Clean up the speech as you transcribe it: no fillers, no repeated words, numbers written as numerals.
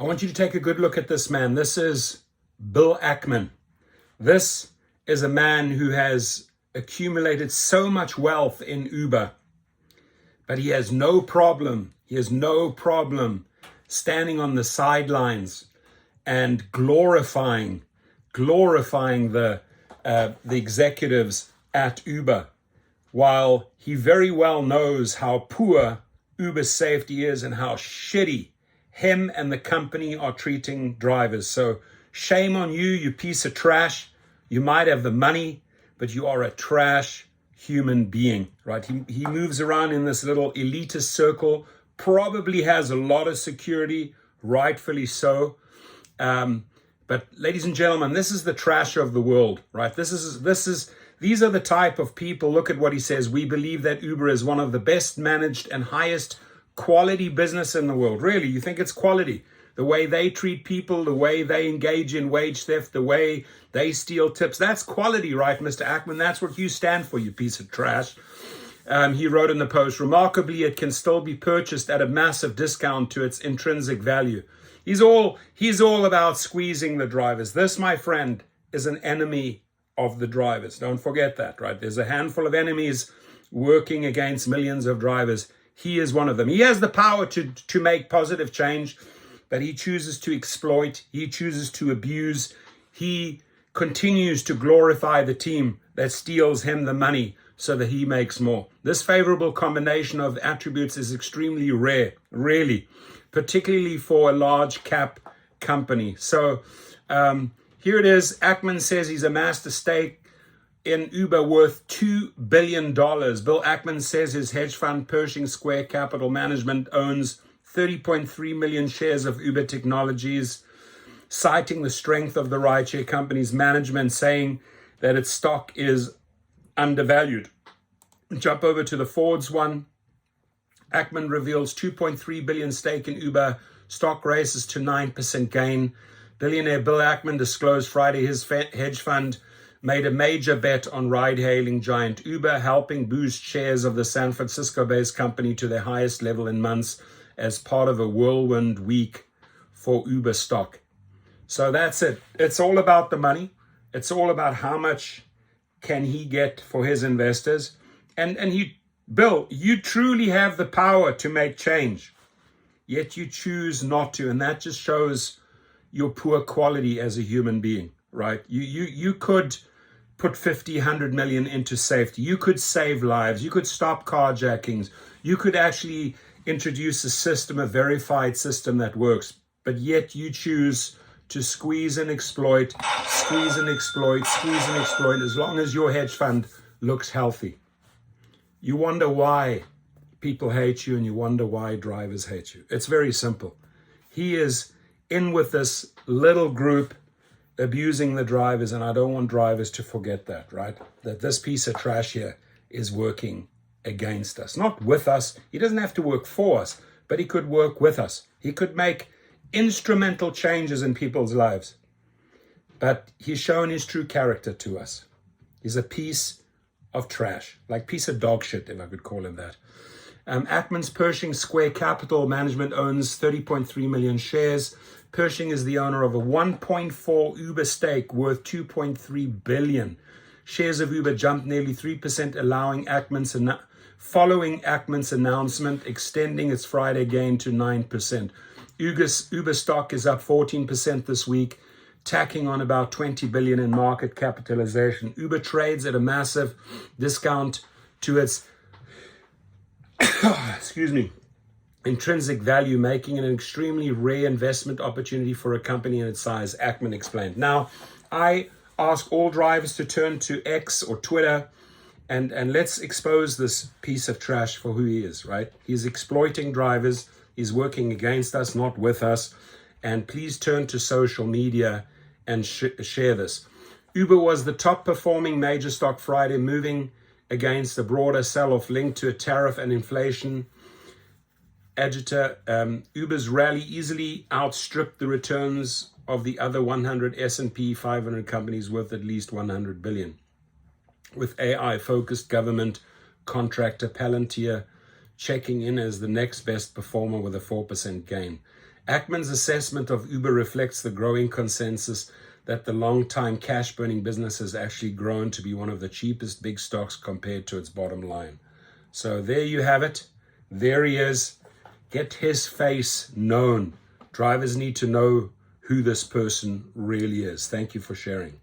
I want you to take a good look at this man. This is Bill Ackman. This is a man who has accumulated so much wealth in Uber, but he has no problem. He has no problem standing on the sidelines and glorifying the executives at Uber, while he very well knows how poor Uber's safety is and how shitty him and the company are treating drivers. So shame on you, you piece of trash. You might have the money, but you are a trash human being, right? He moves around in this little elitist circle, probably has a lot of security, rightfully so. But ladies and gentlemen, this is the trash of the world, right? These are the type of people. Look at what he says. We believe that Uber is one of the best managed and highest quality business in the world. Really, you think it's quality? The way they treat people, the way they engage in wage theft, the way they steal tips. That's quality, right, Mr. Ackman? That's what you stand for, you piece of trash. He wrote in the post, remarkably, it can still be purchased at a massive discount to its intrinsic value. He's all about squeezing the drivers. This, my friend, is an enemy of the drivers. Don't forget that, right? There's a handful of enemies working against millions of drivers. He is one of them. He has the power to make positive change, but he chooses to exploit. He chooses to abuse. He continues to glorify the team that steals him the money so that he makes more. This favorable combination of attributes is extremely rare, really, particularly for a large cap company. So here it is. Ackman says he's amassed a stake in Uber worth $2 billion. Bill Ackman says his hedge fund, Pershing Square Capital Management, owns 30.3 million shares of Uber Technologies, citing the strength of the rideshare company's management, saying that its stock is undervalued. Jump over to the Fords one. Ackman reveals 2.3 billion stake in Uber. Stock races to 9% gain. Billionaire Bill Ackman disclosed Friday his hedge fund made a major bet on ride-hailing giant Uber, helping boost shares of the San Francisco-based company to their highest level in months as part of a whirlwind week for Uber stock. So that's it. It's all about the money. It's all about how much can he get for his investors. And Bill, you truly have the power to make change, yet you choose not to. And that just shows your poor quality as a human being, right? You could put 50, 100 million into safety. You could save lives. You could stop carjackings. You could actually introduce a system, a verified system that works. But yet you choose to squeeze and exploit, squeeze and exploit, squeeze and exploit, as long as your hedge fund looks healthy. You wonder why people hate you, and you wonder why drivers hate you. It's very simple. He is in with this little group abusing the drivers, and I don't want drivers to forget that, right? That this piece of trash here is working against us, not with us. He doesn't have to work for us, but he could work with us. He could make instrumental changes in people's lives. But he's shown his true character to us. He's a piece of trash, like piece of dog shit, if I could call him that. Ackman's Pershing Square Capital Management owns 30.3 million shares. Pershing is the owner of a 1.4 Uber stake worth 2.3 billion. Shares of Uber jumped nearly 3%, following Ackman's announcement, extending its Friday gain to 9%. Uber stock is up 14% this week, tacking on about 20 billion in market capitalization. Uber trades at a massive discount to its intrinsic value, making it an extremely rare investment opportunity for a company in its size, Ackman explained. Now, I ask all drivers to turn to X or Twitter and let's expose this piece of trash for who he is, right? He's exploiting drivers. He's working against us, not with us. And please turn to social media and share this. Uber was the top performing major stock Friday, moving against a broader sell-off linked to a tariff and inflation agita. Uber's rally easily outstripped the returns of the other 100 S&P 500 companies worth at least 100 billion. With AI-focused government contractor Palantir checking in as the next best performer with a 4% gain. Ackman's assessment of Uber reflects the growing consensus that the long-time cash-burning business has actually grown to be one of the cheapest big stocks compared to its bottom line. So there you have it. There he is. Get his face known. Drivers need to know who this person really is. Thank you for sharing.